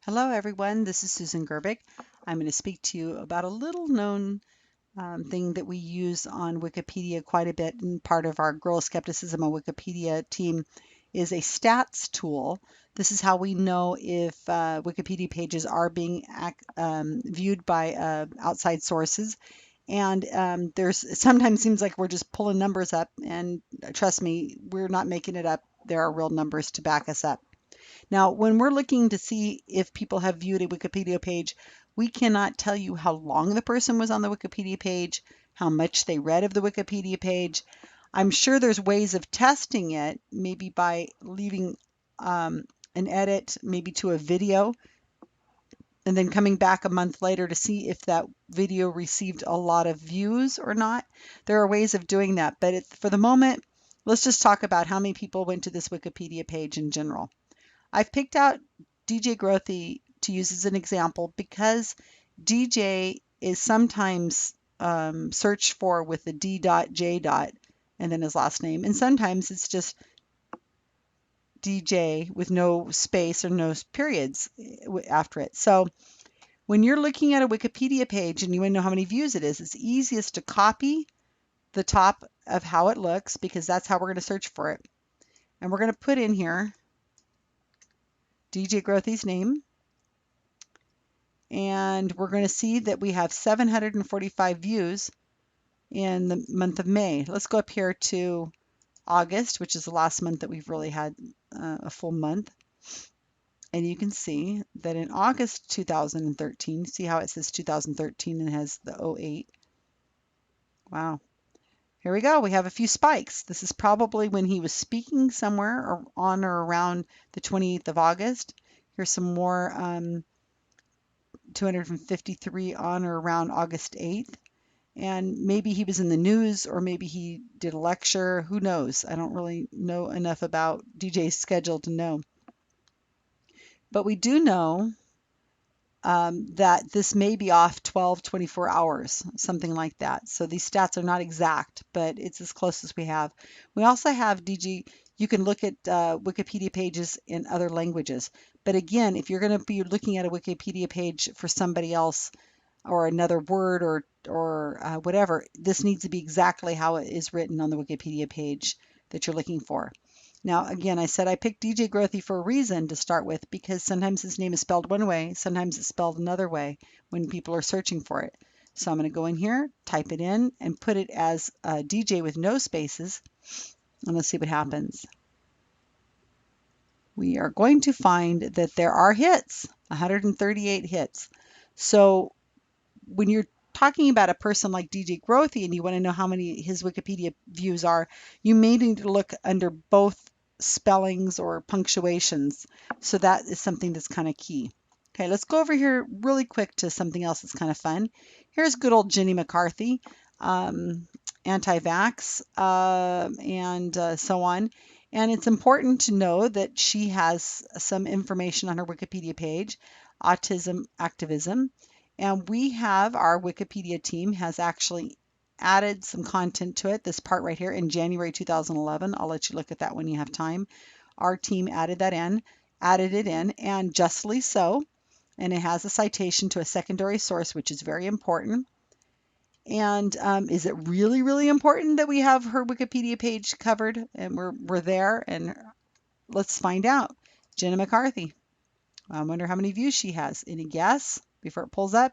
Hello everyone, this is Susan Gerbic. I'm going to speak to you about a little known thing that we use on Wikipedia quite a bit, and part of our Girl Skepticism on Wikipedia team is a stats tool. This is how we know if Wikipedia pages are being viewed by outside sources. And there's sometimes seems like we're just pulling numbers up, and trust me, we're not making it up. There are real numbers to back us up. Now, when we're looking to see if people have viewed a Wikipedia page, we cannot tell you how long the person was on the Wikipedia page, how much they read of the Wikipedia page. I'm sure there's ways of testing it, maybe by leaving an edit, maybe to a video, and then coming back a month later to see if that video received a lot of views or not. There are ways of doing that, but for the moment, let's just talk about how many people went to this Wikipedia page in general. I've picked out DJ Growthy to use as an example because DJ is sometimes searched for with the D.J. and then his last name, and sometimes it's just DJ with no space or no periods after it. So when you're looking at a Wikipedia page and you want to know how many views it is, it's easiest to copy the top of how it looks because that's how we're going to search for it. And we're going to put in here DJ Growthy's name. And we're going to see that we have 745 views in the month of May. Let's go up here to August, which is the last month that we've really had a full month. And you can see that in August 2013, see how it says 2013 and has the 08. Wow. Here we go. We have a few spikes. This is probably when he was speaking somewhere or on or around the 28th of August. Here's some more 253 on or around August 8th. And maybe he was in the news or maybe he did a lecture. Who knows? I don't really know enough about DJ's schedule to know. But we do know that this may be off 12, 24 hours, something like that. So these stats are not exact, but it's as close as we have. We also have DG, you can look at Wikipedia pages in other languages. But again, if you're going to be looking at a Wikipedia page for somebody else or another word or whatever, this needs to be exactly how it is written on the Wikipedia page that you're looking for. Now, again, I said I picked DJ Growthy for a reason to start with because sometimes his name is spelled one way, sometimes it's spelled another way when people are searching for it. So I'm going to go in here, type it in, and put it as DJ with no spaces, and let's see what happens. We are going to find that there are hits, 138 hits. So when you're talking about a person like DJ Growthy and you want to know how many his Wikipedia views are, you may need to look under both spellings or punctuations. So that is something that's kind of key. Okay, let's go over here really quick to something else that's kind of fun. Here's good old Jenny McCarthy, anti-vax, and so on. And it's important to know that she has some information on her Wikipedia page, autism activism. And we have, our Wikipedia team has actually added some content to it, this part right here in January 2011. I'll let you look at that when you have time. Our team added it in, and justly so. And it has a citation to a secondary source, which is very important. And is it really, really important that we have her Wikipedia page covered and we're there? And let's find out. Jenna McCarthy. I wonder how many views she has. Any guess before it pulls up?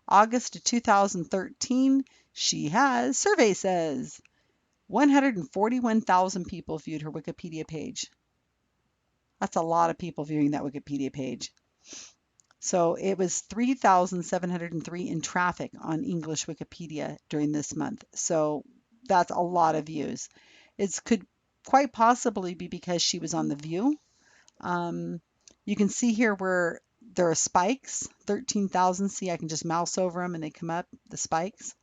August of 2013, she has, survey says, 141,000 people viewed her Wikipedia page. That's a lot of people viewing that Wikipedia page. So it was 3,703 in traffic on English Wikipedia during this month. So that's a lot of views. It could quite possibly be because she was on The View. You can see here where there are spikes, 13,000. See, I can just mouse over them and they come up, the spikes.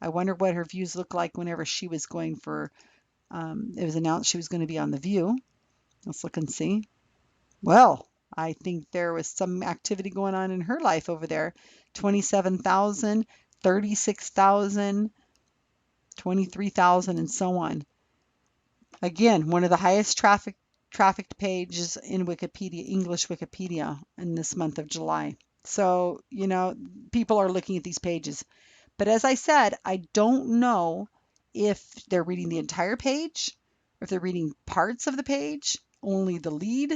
I wonder what her views look like whenever she was going for, it was announced she was going to be on The View. Let's look and see. Well, I think there was some activity going on in her life over there. 27,000, 36,000, 23,000, and so on. Again, one of the highest traffic trafficked pages in Wikipedia, English Wikipedia, in this month of July. So, people are looking at these pages. But as I said, I don't know if they're reading the entire page, or if they're reading parts of the page, only the lead,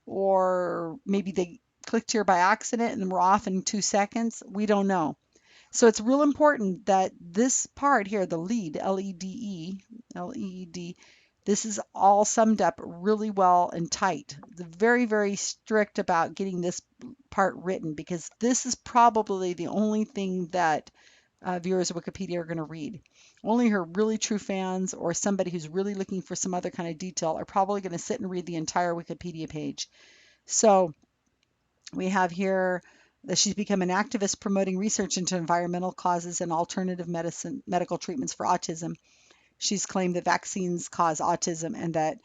or maybe they clicked here by accident and we're off in 2 seconds. We don't know. So it's real important that this part here, the lead, L-E-D-E, L-E-E-D, this is all summed up really well and tight. They're very, very strict about getting this part written, because this is probably the only thing that viewers of Wikipedia are going to read. Only her really true fans, or somebody who's really looking for some other kind of detail, are probably going to sit and read the entire Wikipedia page. So we have here that she's become an activist promoting research into environmental causes and alternative medical treatments for autism. She's claimed that vaccines cause autism and that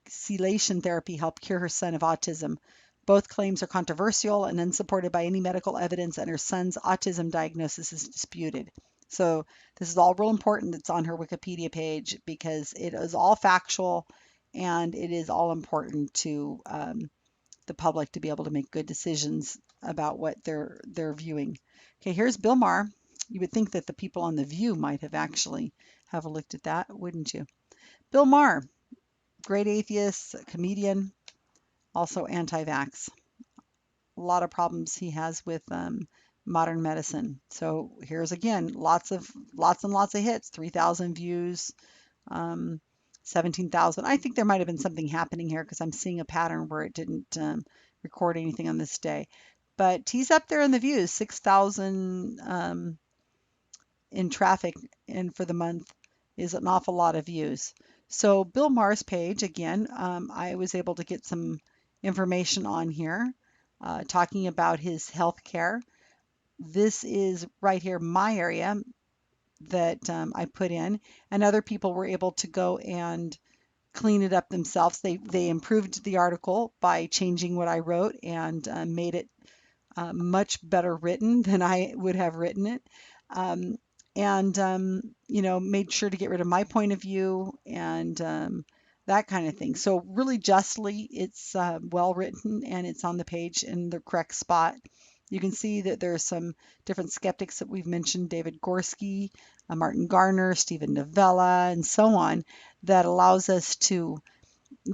chelation therapy helped cure her son of autism. Both claims are controversial and unsupported by any medical evidence, and her son's autism diagnosis is disputed. So this is all real important. It's on her Wikipedia page because it is all factual, and it is all important to the public to be able to make good decisions about what they're viewing. Okay, here's Bill Maher. You would think that the people on The View might have actually have looked at that, wouldn't you? Bill Maher, great atheist, comedian, also anti-vax. A lot of problems he has with modern medicine. So here's again, lots and lots of hits, 3,000 views, um, 17,000. I think there might have been something happening here because I'm seeing a pattern where it didn't record anything on this day. But he's up there in the views, 6,000 in traffic, and for the month is an awful lot of views. So Bill Maher's page, again, I was able to get some information on here talking about his health care. This is right here, my area that I put in, and other people were able to go and clean it up themselves. They improved the article by changing what I wrote and made it much better written than I would have written it. Um, and made sure to get rid of my point of view and that kind of thing. So really justly, it's well written, and it's on the page in the correct spot. You can see that there are some different skeptics that we've mentioned: David Gorski, Martin Garner, Stephen Novella, and so on, that allows us to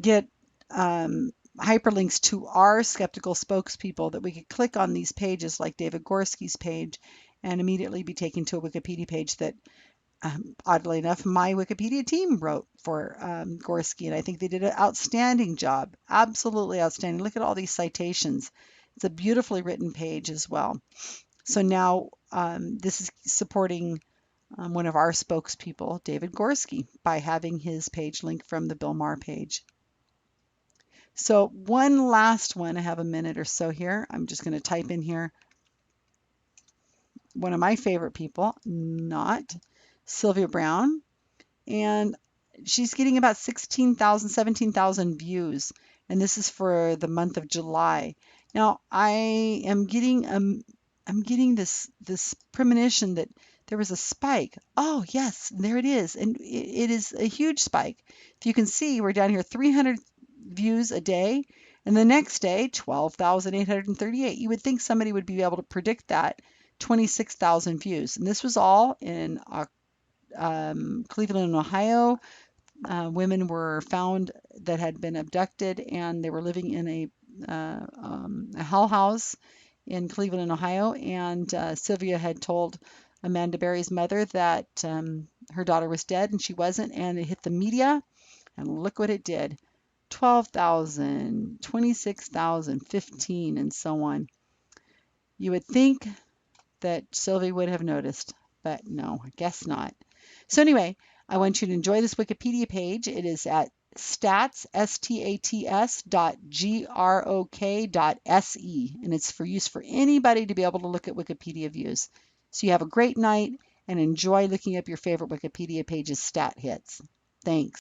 get hyperlinks to our skeptical spokespeople, that we could click on these pages like David Gorski's page and immediately be taken to a Wikipedia page that, oddly enough, my Wikipedia team wrote for Gorski, and I think they did an outstanding job, absolutely outstanding. Look at all these citations. It's a beautifully written page as well. So now this is supporting one of our spokespeople, David Gorski, by having his page linked from the Bill Maher page. So one last one, I have a minute or so here. I'm just going to type in here one of my favorite people, not Sylvia Brown, and she's getting about 16,000, 17,000 views, and this is for the month of July. Now I am getting this premonition that there was a spike. Oh yes, there it is, and it is a huge spike. If you can see, we're down here 300 views a day, and the next day 12,838. You would think somebody would be able to predict that. 26,000 views, and this was all in Cleveland, Ohio. Women were found that had been abducted, and they were living in a hell house in Cleveland, Ohio. And Sylvia had told Amanda Berry's mother that her daughter was dead, and she wasn't. And it hit the media, and look what it did. 12,000, 26,000, 15, and so on. You would think that Sylvie would have noticed, but no, I guess not. So anyway, I want you to enjoy this Wikipedia page. It is at stats, S-T-A-T-S .grok.se, and it's for use for anybody to be able to look at Wikipedia views. So you have a great night and enjoy looking up your favorite Wikipedia page's stat hits. Thanks.